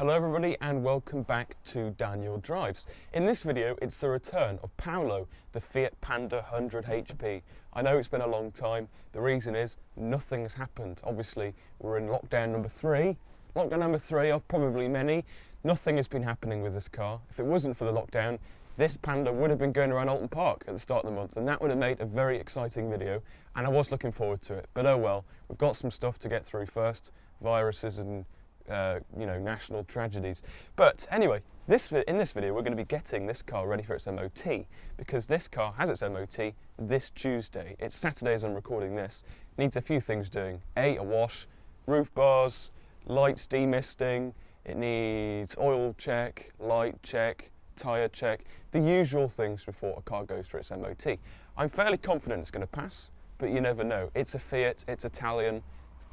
Hello everybody and welcome back to Daniel Drives. In this video it's the return of Paolo, the Fiat Panda 100HP. I know it's been a long time, the reason is nothing has happened. Obviously we're in lockdown number 3 of probably many. Nothing has been happening with this car. If it wasn't for the lockdown, this Panda would have been going around Alton Park at the start of the month and that would have made a very exciting video and I was looking forward to it. But oh well, we've got some stuff to get through first, viruses and national tragedies. But anyway, in this video we're going to be getting this car ready for its MOT because this car has its MOT this Tuesday. It's Saturday as I'm recording this. It needs a few things doing. A wash, roof bars, lights demisting, it needs oil check, light check, tyre check, the usual things before a car goes for its MOT. I'm fairly confident it's going to pass, but you never know. It's a Fiat, it's Italian,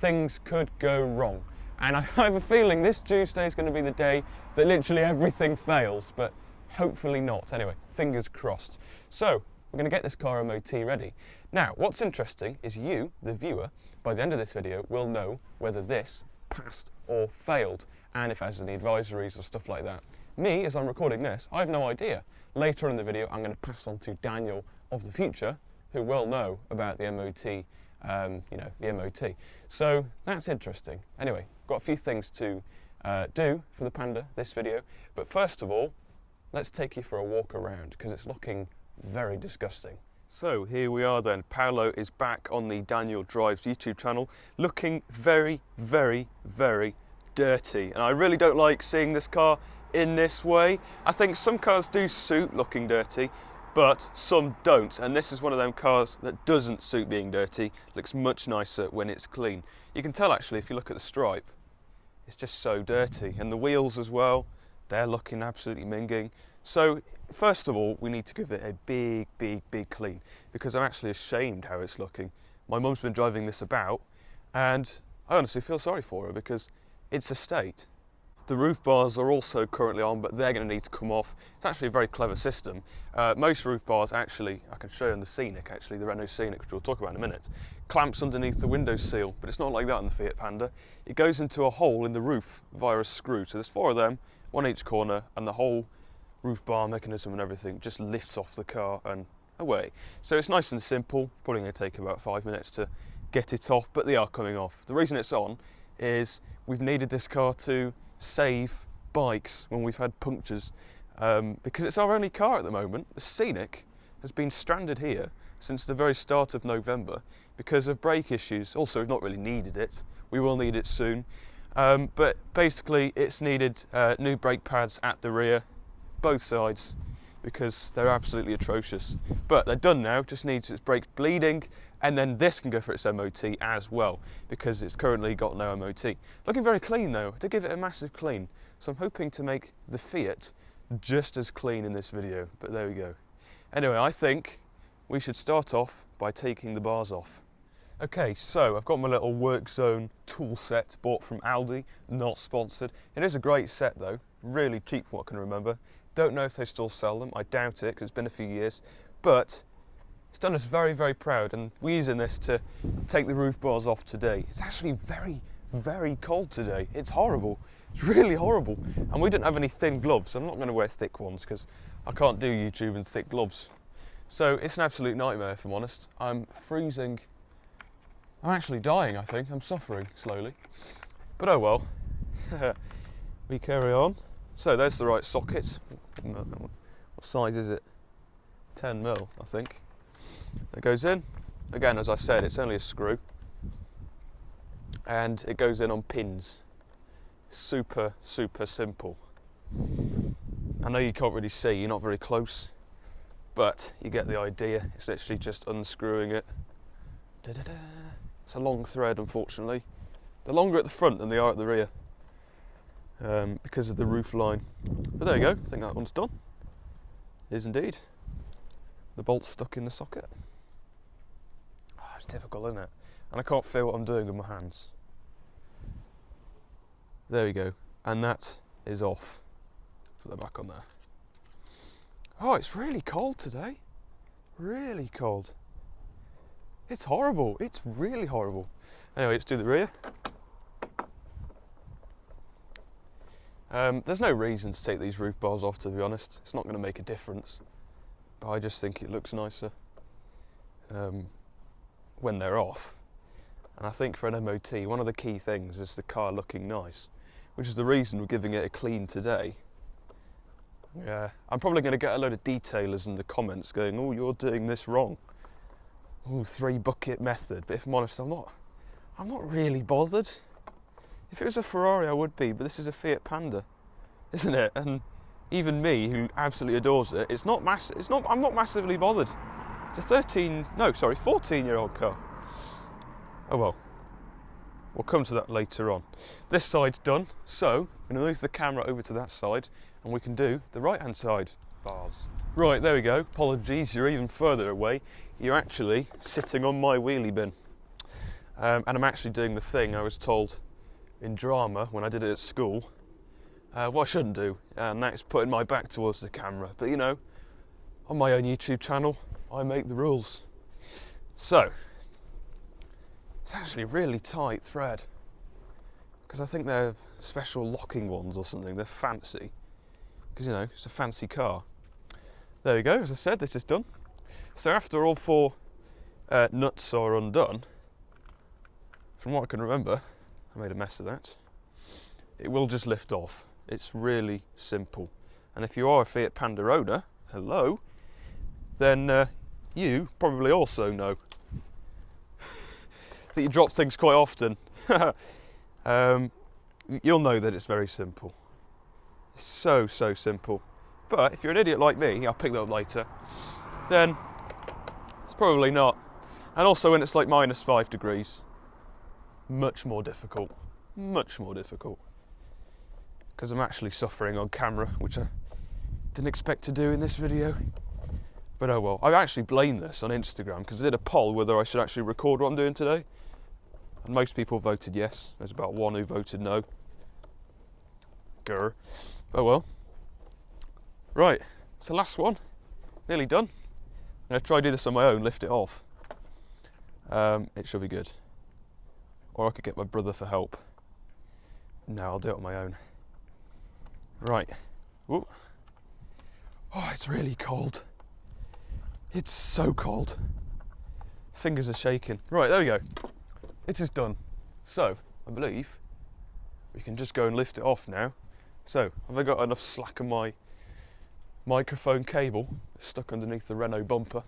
things could go wrong. And I have a feeling this Tuesday is going to be the day that literally everything fails, but hopefully not. Anyway, fingers crossed. So, we're going to get this car MOT ready. Now, what's interesting is you, the viewer, by the end of this video, will know whether this passed or failed, and if it has any advisories or stuff like that. Me, as I'm recording this, I have no idea. Later on in the video, I'm going to pass on to Daniel of the future, who will know about the MOT, the MOT. So that's interesting. Anyway, got a few things to do for the Panda this video, but first of all, let's take you for a walk around because it's looking very disgusting. So here we are then. Paolo is back on the Daniel Drives YouTube channel, looking very, very, very dirty, and I really don't like seeing this car in this way. I think some cars do suit looking dirty, but some don't, and this is one of them cars that doesn't suit being dirty. Looks much nicer when it's clean. You can tell actually if you look at the stripe, it's just so dirty, and the wheels as well, they're looking absolutely minging. So first of all, we need to give it a big clean, because I'm actually ashamed how it's looking. My mum's been driving this about, and I honestly feel sorry for her because it's a state. The roof bars are also currently on, but they're going to need to come off. It's actually a very clever system. Most roof bars actually, I can show you on the Scenic actually, the Renault Scenic, which we'll talk about in a minute, clamps underneath the window seal, but it's not like that on the Fiat Panda. It goes into a hole in the roof via a screw. So there's 4 of them, one each corner, and the whole roof bar mechanism and everything just lifts off the car and away. So it's nice and simple, probably going to take about 5 minutes to get it off, but they are coming off. The reason it's on is we've needed this car to save bikes when we've had punctures because it's our only car at the moment. The Scenic has been stranded here since the very start of November because of brake issues. Also, we've not really needed it. We will need it soon, but basically it's needed new brake pads at the rear, both sides, because they're absolutely atrocious. But they're done now, just needs its brakes bleeding, and then this can go for its MOT as well, because it's currently got no MOT. Looking very clean though, to give it a massive clean. So I'm hoping to make the Fiat just as clean in this video, but there we go. Anyway, I think we should start off by taking the bars off. Okay, so I've got my little work zone tool set bought from Aldi, not sponsored. It is a great set though, really cheap from what I can remember. Don't know if they still sell them, I doubt it because it's been a few years, but it's done us very, very proud, and we're using this to take the roof bars off today. It's actually very, very cold today. It's horrible. It's really horrible. And we didn't have any thin gloves. I'm not going to wear thick ones because I can't do YouTube in thick gloves. So it's an absolute nightmare, if I'm honest. I'm freezing. I'm actually dying, I think. I'm suffering slowly. But oh well. We carry on. So there's the right socket. What size is it? 10mm, I think. It goes in. Again, as I said, it's only a screw. And it goes in on pins. Super, super simple. I know you can't really see, you're not very close, but you get the idea. It's literally just unscrewing it. Da-da-da. It's a long thread, unfortunately. They're longer at the front than they are at the rear, because of the roof line. But there you go, I think that one's done. It is indeed. The bolt's stuck in the socket. Oh, it's difficult, isn't it? And I can't feel what I'm doing with my hands. There we go. And that is off. Put that back on there. Oh, it's really cold today. Really cold. It's horrible. It's really horrible. Anyway, let's do the rear. There's no reason to take these roof bars off, to be honest. It's not going to make a difference, but I just think it looks nicer when they're off. And I think for an MOT, one of the key things is the car looking nice, which is the reason we're giving it a clean today. Yeah, I'm probably going to get a load of detailers in the comments going, "Oh, you're doing this wrong. Oh, 3-bucket method." But if I'm honest, I'm not really bothered. If it was a Ferrari, I would be, but this is a Fiat Panda, isn't it? And even me, who absolutely adores it, I'm not massively bothered. It's a 14-year-old car. Oh well, we'll come to that later on. This side's done, so I'm going to move the camera over to that side and we can do the right-hand side bars. Right, there we go. Apologies, you're even further away. You're actually sitting on my wheelie bin. And I'm actually doing the thing I was told in drama when I did it at school, what I shouldn't do, and that's putting my back towards the camera. But you know, on my own YouTube channel, I make the rules. So, it's actually a really tight thread, because I think they're special locking ones or something. They're fancy, because you know, it's a fancy car. There we go, as I said, this is done. So after all 4 nuts are undone, from what I can remember, I made a mess of that, it will just lift off. It's really simple. And if you are a Fiat Panda owner, hello, then you probably also know that you drop things quite often. You'll know that it's very simple. It's so simple. But if you're an idiot like me, I'll pick that up later, then it's probably not. And also when it's like -5 degrees, much more difficult. Because I'm actually suffering on camera, which I didn't expect to do in this video. But oh well. I actually blamed this on Instagram because I did a poll whether I should actually record what I'm doing today. And most people voted yes. There's about 1 who voted no. Grr. Oh well. Right, it's the last one. Nearly done. I'm going to try to do this on my own, lift it off. It should be good. Or I could get my brother for help. No, I'll do it on my own. Right. Ooh. Oh, it's really cold. It's so cold. Fingers are shaking. Right, there we go. It is done. So, I believe we can just go and lift it off now. So, have I got enough slack on my microphone cable stuck underneath the Renault bumper?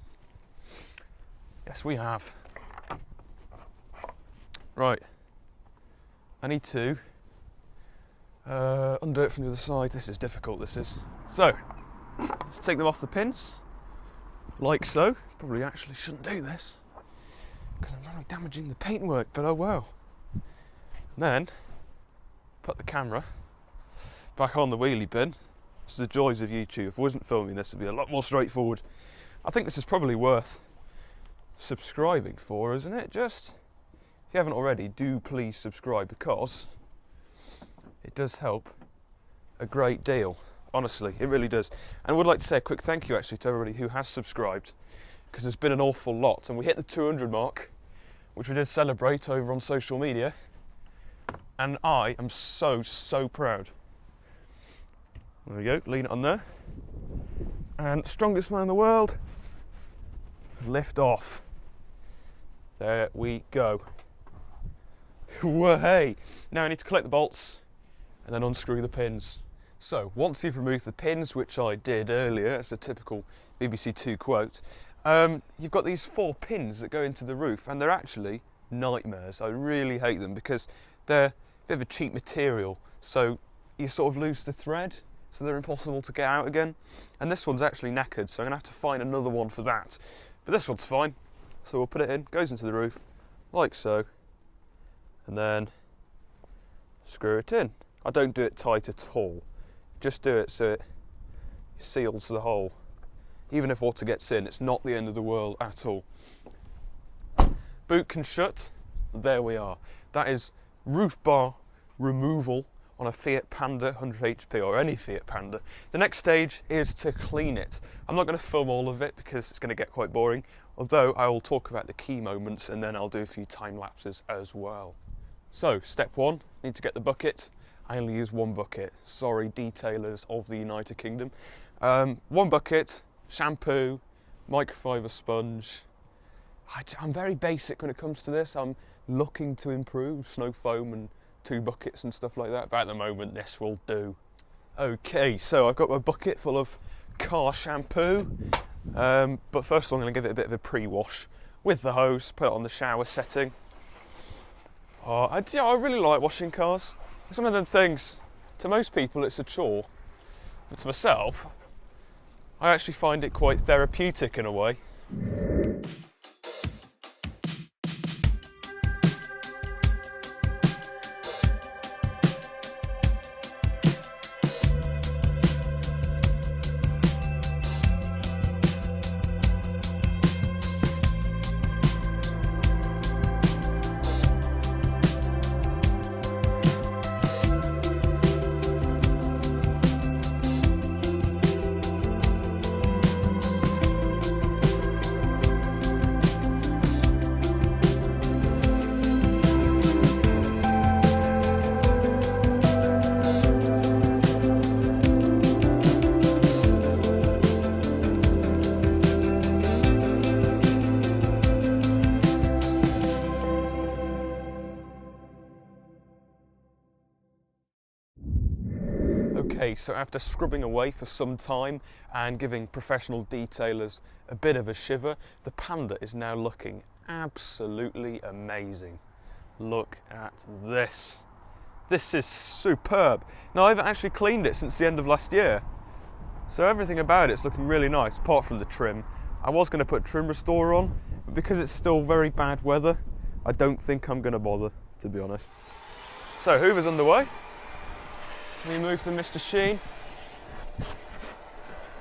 Yes, we have. Right. I need to undo it from the other side. This is difficult, this is. So, let's take them off the pins, like so. Probably actually shouldn't do this, because I'm probably damaging the paintwork, but oh well. And then, put the camera back on the wheelie bin. This is the joys of YouTube. If I wasn't filming this, it'd be a lot more straightforward. I think this is probably worth subscribing for, isn't it? Just, if you haven't already, do please subscribe, because it does help a great deal. Honestly, it really does. And I would like to say a quick thank you actually to everybody who has subscribed, because there's been an awful lot, and we hit the 200 mark, which we did celebrate over on social media, and I am so proud. There we go, lean it on there. And strongest man in the world, lift off. There we go. Hey! Now I need to collect the bolts and then unscrew the pins. So once you've removed the pins, which I did earlier, it's a typical BBC Two quote, you've got these 4 pins that go into the roof, and they're actually nightmares. I really hate them because they're a bit of a cheap material, so you sort of lose the thread, so they're impossible to get out again. And this one's actually knackered, so I'm going to have to find another one for that. But this one's fine, so we'll put it in, goes into the roof, like so, and then screw it in. I don't do it tight at all, just do it so it seals the hole. Even if water gets in, it's not the end of the world at all. Boot can shut, there we are. That is roof bar removal on a Fiat Panda 100HP, or any Fiat Panda. The next stage is to clean it. I'm not going to film all of it because it's going to get quite boring, although I will talk about the key moments and then I'll do a few time lapses as well. So, step 1, need to get the bucket I only use one bucket. Sorry, detailers of the United Kingdom. One bucket, shampoo, microfiber sponge. I'm very basic when it comes to this. I'm looking to improve snow foam and 2 buckets and stuff like that, but at the moment this will do. Okay, so I've got my bucket full of car shampoo, but first of all I'm going to give it a bit of a pre-wash with the hose, put it on the shower setting. I really like washing cars. Some of them things, to most people it's a chore, but to myself, I actually find it quite therapeutic in a way. Okay, so after scrubbing away for some time and giving professional detailers a bit of a shiver, the Panda is now looking absolutely amazing. Look at this. This is superb. Now, I haven't actually cleaned it since the end of last year, so everything about it's looking really nice, apart from the trim. I was going to put trim restorer on, but because it's still very bad weather, I don't think I'm going to bother, to be honest. So, Hoover's underway. Let me move for Mr. Sheen.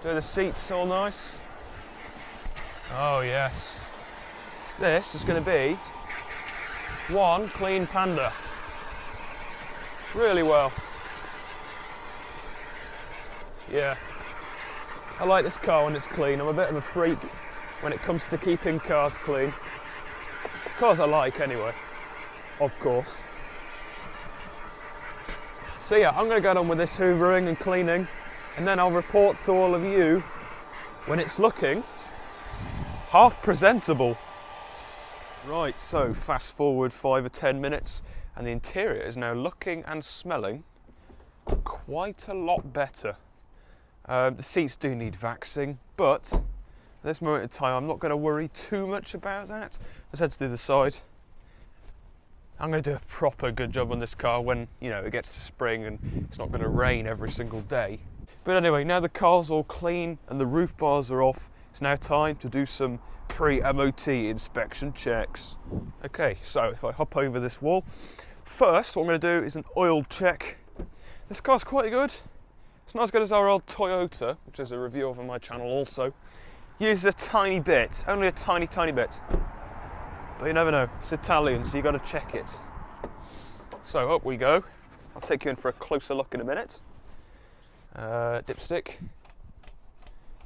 Do the seats all nice. Oh yes. This is going to be one clean Panda. Really well. Yeah. I like this car when it's clean. I'm a bit of a freak when it comes to keeping cars clean. Cars I like anyway, of course. So yeah, I'm going to get on with this hoovering and cleaning, and then I'll report to all of you when it's looking half presentable. Right, so fast forward 5 or 10 minutes, and the interior is now looking and smelling quite a lot better. The seats do need vaxing, but at this moment in time I'm not going to worry too much about that. Let's head to the other side. I'm going to do a proper good job on this car when, you know, it gets to spring and it's not going to rain every single day. But anyway, now the car's all clean and the roof bars are off, it's now time to do some pre-MOT inspection checks. Okay, so if I hop over this wall, first what I'm going to do is an oil check. This car's quite good. It's not as good as our old Toyota, which is a review of on my channel also. Uses a tiny bit, only a tiny bit. But you never know, it's Italian, so you got to check it. So up we go. I'll take you in for a closer look in a minute. Dipstick.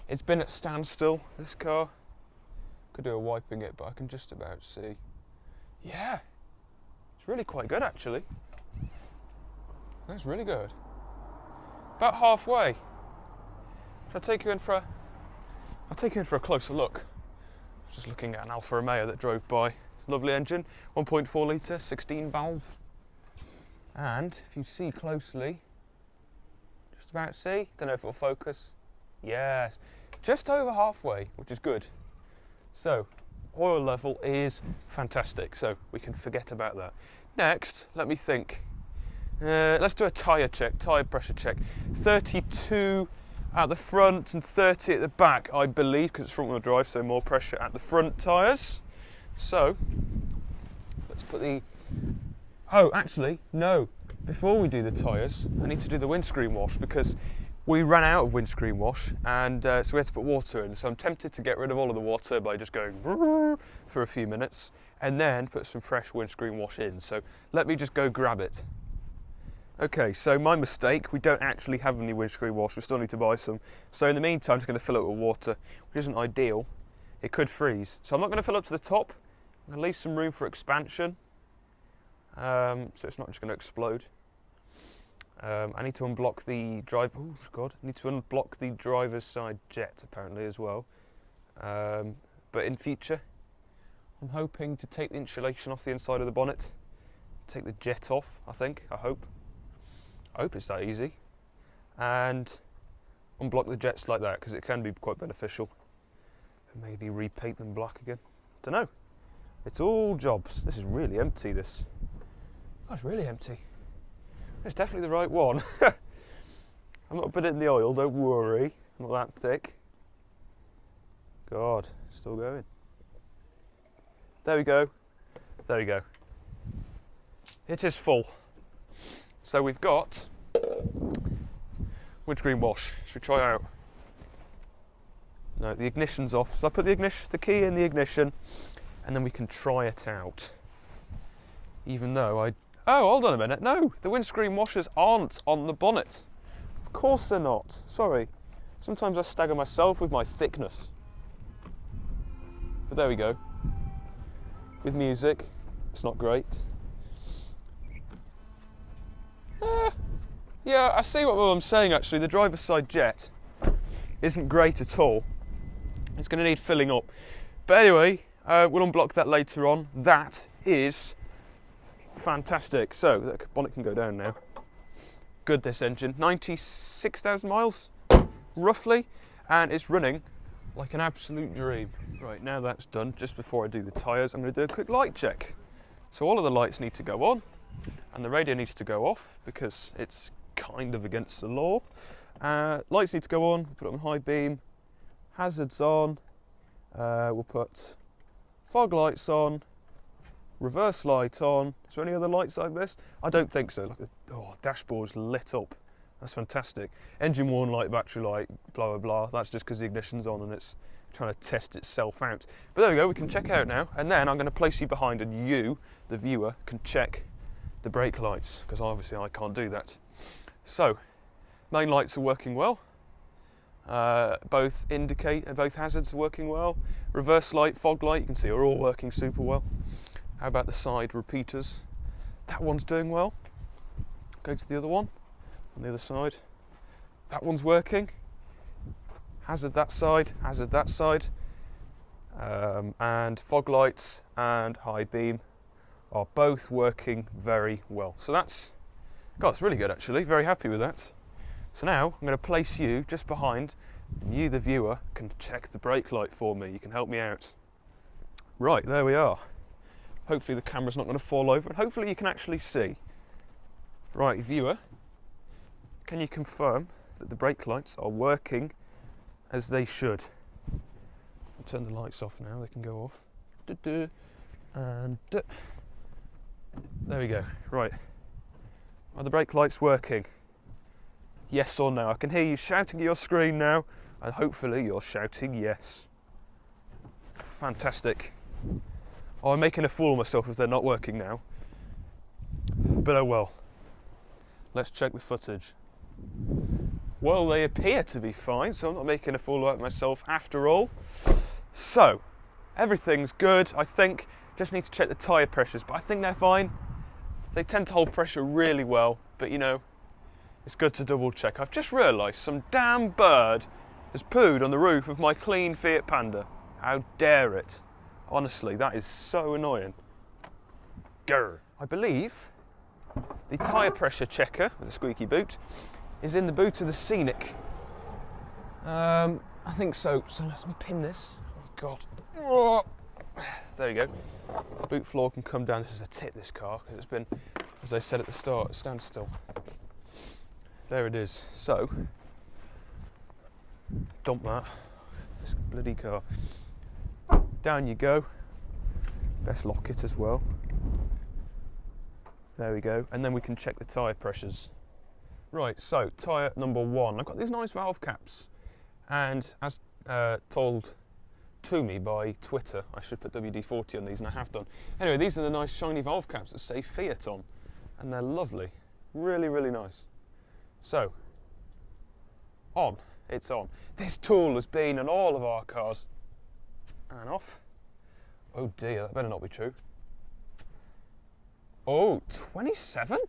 It's been at standstill, this car. Could do a wiping it, but I can just about see. Yeah, it's really quite good actually. That's really good. About halfway. I'll take you in for a closer look. Just looking at an Alfa Romeo that drove by. Lovely engine, 1.4 litre, 16 valve. And if you see closely, just about see, don't know if it'll focus. Yes, just over halfway, which is good. So, oil level is fantastic, so we can forget about that. Next, let me think. Let's do a tyre check, tyre pressure check. 32 at the front and 30 at the back, I believe, because it's front wheel drive, so more pressure at the front tyres. So, let's put the... Oh, actually, no. Before we do the tyres, I need to do the windscreen wash because we ran out of windscreen wash and so we had to put water in. So I'm tempted to get rid of all of the water by just going for a few minutes and then put some fresh windscreen wash in. So let me just go grab it. Okay, so my mistake, we don't actually have any windscreen wash, we still need to buy some. So in the meantime, I'm just going to fill it with water, which isn't ideal. It could freeze. So I'm not going to fill up to the top, I'm going to leave some room for expansion, so it's not just going to explode. I need to unblock the unblock the driver's side jet apparently as well. But in future, I'm hoping to take the insulation off the inside of the bonnet, take the jet off. I hope it's that easy, and unblock the jets like that, because it can be quite beneficial. And maybe repaint them black again. Don't know. It's all jobs. This is really empty. This. Oh, it's really empty. It's definitely the right one. I'm not putting it in the oil, don't worry. Not that thick. God, still going. There we go. There we go. It is full. So we've got windscreen wash. Should we try it out? No, the ignition's off. So I put the key in the ignition, and then we can try it out. Even though oh, hold on a minute. No, the windscreen washers aren't on the bonnet. Of course they're not. Sorry. Sometimes I stagger myself with my thickness. But there we go. With music, it's not great. Yeah, I see what I'm saying actually. The driver's side jet isn't great at all. It's going to need filling up. But anyway, we'll unblock that later on. That is fantastic. So, the bonnet can go down now. Good, this engine. 96,000 miles, roughly. And it's running like an absolute dream. Right, now that's done, just before I do the tyres, I'm going to do a quick light check. So all of the lights need to go on, and the radio needs to go off, because it's kind of against the law. Lights need to go on, put it on high beam. Hazards on. We'll put fog lights on, reverse light on. Is there any other lights I've missed? I don't think so. Look, oh, dashboard's lit up. That's fantastic. Engine warn light, battery light, blah blah blah. That's just because the ignition's on and it's trying to test itself out. But there we go, we can check out now, and then I'm going to place you behind and you, the viewer, can check the brake lights, because obviously I can't do that. So, main lights are working well. Both hazards are working well. Reverse light, fog light, you can see are all working super well. How about the side repeaters? That one's doing well. Go to the other one, on the other side. That one's working. Hazard that side, and fog lights and high beam are both working very well. So that's really good actually, very happy with that. So now I'm going to place you just behind, and you, the viewer, can check the brake light for me. You can help me out. Right, there we are. Hopefully the camera's not going to fall over, and hopefully you can actually see. Right, viewer, can you confirm that the brake lights are working as they should? I'll turn the lights off now, they can go off. And there we go. Right, are the brake lights working? Yes or no? I can hear you shouting at your screen now, and hopefully you're shouting yes. Fantastic. Oh, I'm making a fool of myself if they're not working now. But oh well. Let's check the footage. Well, they appear to be fine, so I'm not making a fool of myself after all. So, everything's good, I think. Just need to check the tyre pressures, but I think they're fine. They tend to hold pressure really well, but you know, it's good to double check. I've just realised some damn bird has pooed on the roof of my clean Fiat Panda. How dare it? Honestly, that is so annoying. Grr. I believe the tyre pressure checker with a squeaky boot is in the boot of the Scenic. I think so. So let's pin this. Oh God. Oh. There you go. The boot floor can come down. This is a tit, this car, because it's been, as I said at the start, a standstill. There it is. So, dump that. This bloody car. Down you go. Best lock it as well. There we go. And then we can check the tyre pressures. Right, so tyre number 1. I've got these nice valve caps. And as told to me by Twitter, I should put WD-40 on these, and I have done. Anyway, these are the nice shiny valve caps that say Fiat on. And they're lovely. Really, really nice. So, on. It's on. This tool has been on all of our cars. And off. Oh dear, that better not be true. Oh, 27?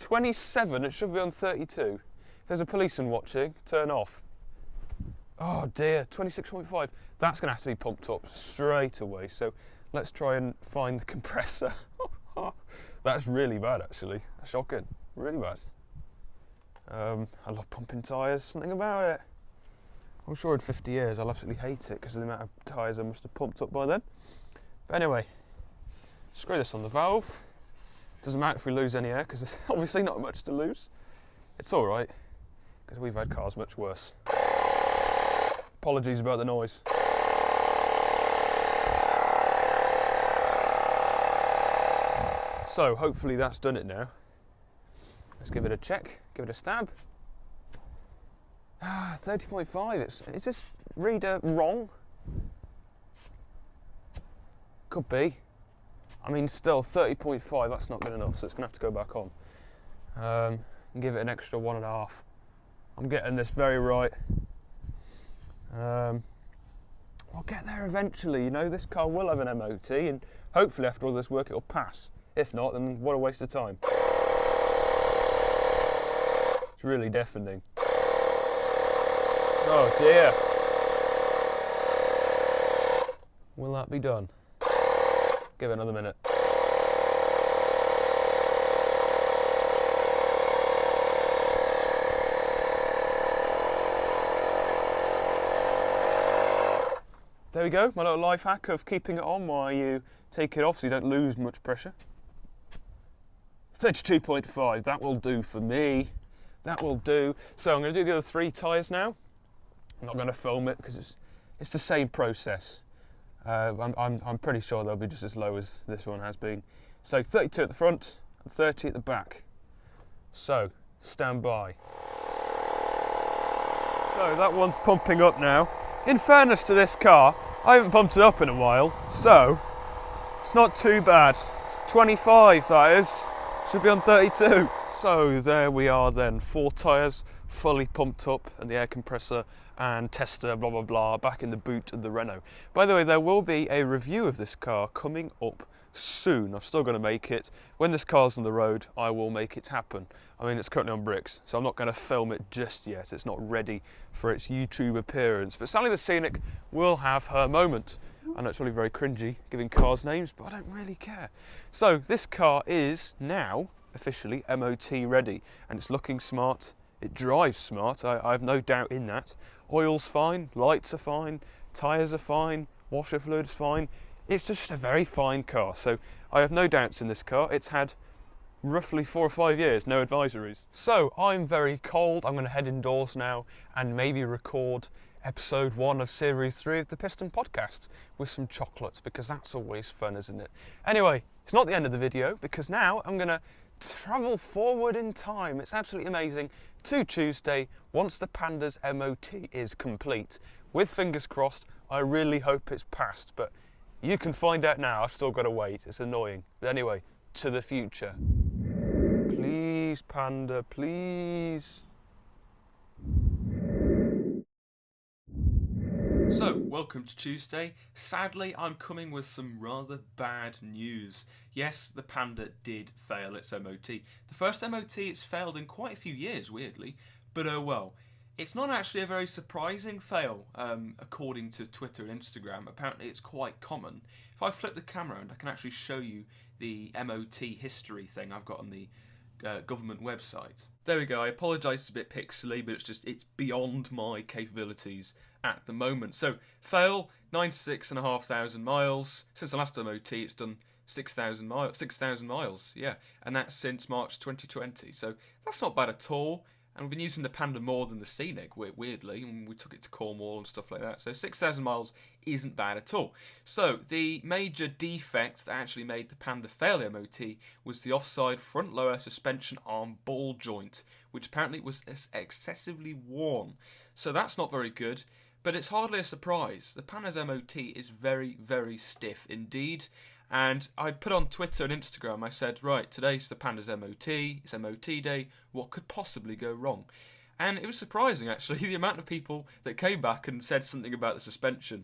27, it should be on 32. If there's a policeman watching, turn off. Oh dear, 26.5. That's going to have to be pumped up straight away. So let's try and find the compressor. That's really bad, actually. Shocking. Really bad. I love pumping tyres. Something about it. I'm sure in 50 years I'll absolutely hate it because of the amount of tyres I must have pumped up by then. But anyway, screw this on the valve. Doesn't matter if we lose any air because there's obviously not much to lose. It's all right because we've had cars much worse. Apologies about the noise. So hopefully that's done it now. Let's give it a check, give it a stab. 30.5, is this reader wrong? Could be. I mean, still 30.5, that's not good enough, so it's gonna have to go back on. And give it an extra 1.5. I'm getting this very right. I'll get there eventually, you know, this car will have an MOT and hopefully after all this work it'll pass. If not, then what a waste of time. It's really deafening. Oh dear. Will that be done? Give it another minute. There we go, my little life hack of keeping it on while you take it off so you don't lose much pressure. 32.5, that will do for me. That will do. So I'm going to do the other 3 tyres now. I'm not going to film it because it's the same process. I'm pretty sure they'll be just as low as this one has been. So 32 at the front and 30 at the back. So stand by. So that one's pumping up now. In fairness to this car, I haven't pumped it up in a while, so it's not too bad. It's 25, that is. Should be on 32. So there we are then, 4 tyres fully pumped up and the air compressor and tester blah blah blah back in the boot of the Renault. By the way, there will be a review of this car coming up soon. I'm still going to make it. When this car's on the road, I will make it happen. I mean, it's currently on bricks, so I'm not going to film it just yet. It's not ready for its YouTube appearance. But Sally the Scenic will have her moment. I know it's really very cringy giving cars names, but I don't really care. So this car is now officially MOT ready, and it's looking smart. It drives smart, I have no doubt in that. Oil's fine, lights are fine, tyres are fine, washer fluid's fine. It's just a very fine car, so I have no doubts in this car. It's had roughly 4 or 5 years, no advisories. So I'm very cold, I'm going to head indoors now and maybe record episode 1 of series 3 of the Piston Podcast with some chocolates, because that's always fun, isn't it? Anyway, it's not the end of the video, because now I'm going to travel forward in time. It's absolutely amazing. To Tuesday, once the Panda's MOT is complete. With fingers crossed, I really hope it's passed, but you can find out now. I've still got to wait. It's annoying. But anyway, to the future. Please, Panda, please. So, welcome to Tuesday. Sadly, I'm coming with some rather bad news. Yes, the Panda did fail its MOT. The first MOT it's failed in quite a few years, weirdly, but oh well. It's not actually a very surprising fail, according to Twitter and Instagram. Apparently it's quite common. If I flip the camera around, I can actually show you the MOT history thing I've got on the government website. There we go. I apologise, it's a bit pixely, but it's beyond my capabilities at the moment. So, fail, 96,500 miles. Since the last MOT, it's done 6,000 miles, yeah, and that's since March 2020. So that's not bad at all. And we've been using the Panda more than the Scenic, weirdly, and we took it to Cornwall and stuff like that. So 6,000 miles isn't bad at all. So the major defect that actually made the Panda fail the MOT was the offside front lower suspension arm ball joint, which apparently was excessively worn. So that's not very good, but it's hardly a surprise. The Panda's MOT is very, very stiff indeed. And I put on Twitter and Instagram, I said, right, today's the Panda's MOT, it's MOT day, what could possibly go wrong? And it was surprising, actually, the amount of people that came back and said something about the suspension.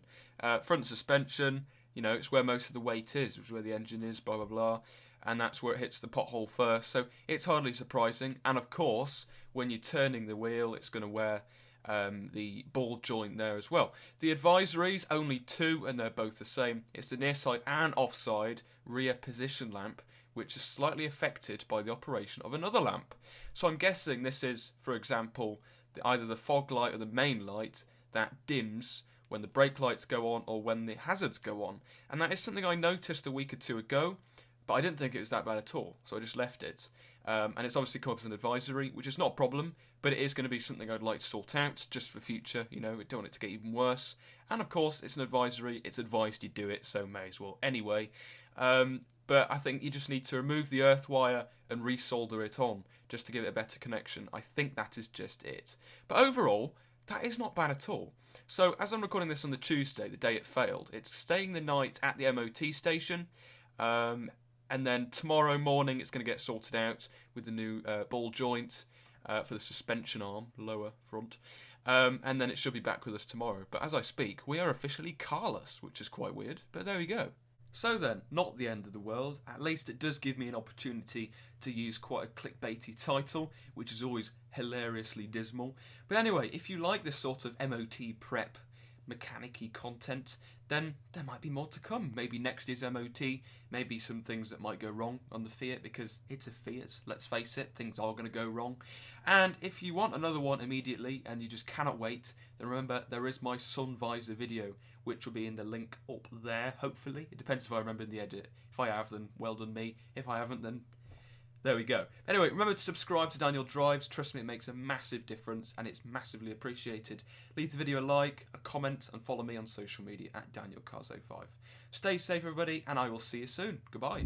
Front suspension, you know, it's where most of the weight is, it's where the engine is, blah, blah, blah. and that's where it hits the pothole first, so it's hardly surprising. And of course, when you're turning the wheel, it's going to wear the ball joint there as well. The advisories, only two, and they're both the same. It's the near side and offside rear position lamp, which is slightly affected by the operation of another lamp. So I'm guessing this is, for example, either the fog light or the main light that dims when the brake lights go on or when the hazards go on. And that is something I noticed a week or two ago, but I didn't think it was that bad at all, so I just left it. And it's obviously come up as an advisory, which is not a problem, but it is going to be something I'd like to sort out just for future. You know, we don't want it to get even worse. And of course, it's an advisory. It's advised you do it, so may as well anyway. But I think you just need to remove the earth wire and resolder it on just to give it a better connection. I think that is just it. But overall, that is not bad at all. So as I'm recording this on the Tuesday, the day it failed, it's staying the night at the MOT station. And then tomorrow morning it's going to get sorted out with the new ball joint for the suspension arm, lower front. And then it should be back with us tomorrow. But as I speak, we are officially carless, which is quite weird. But there we go. So then, not the end of the world. At least it does give me an opportunity to use quite a clickbaity title, which is always hilariously dismal. But anyway, if you like this sort of MOT prep mechanic-y content, then there might be more to come. Maybe next year's MOT, maybe some things that might go wrong on the Fiat, because it's a Fiat, let's face it, things are going to go wrong. And if you want another one immediately and you just cannot wait, then remember there is my sun visor video, which will be in the link up there, hopefully. It depends if I remember in the edit. If I have, then well done me. If I haven't, then there we go. Anyway, remember to subscribe to Daniel Drives. Trust me, it makes a massive difference and it's massively appreciated. Leave the video a like, a comment, and follow me on social media at DanielCars05. Stay safe, everybody, and I will see you soon. Goodbye.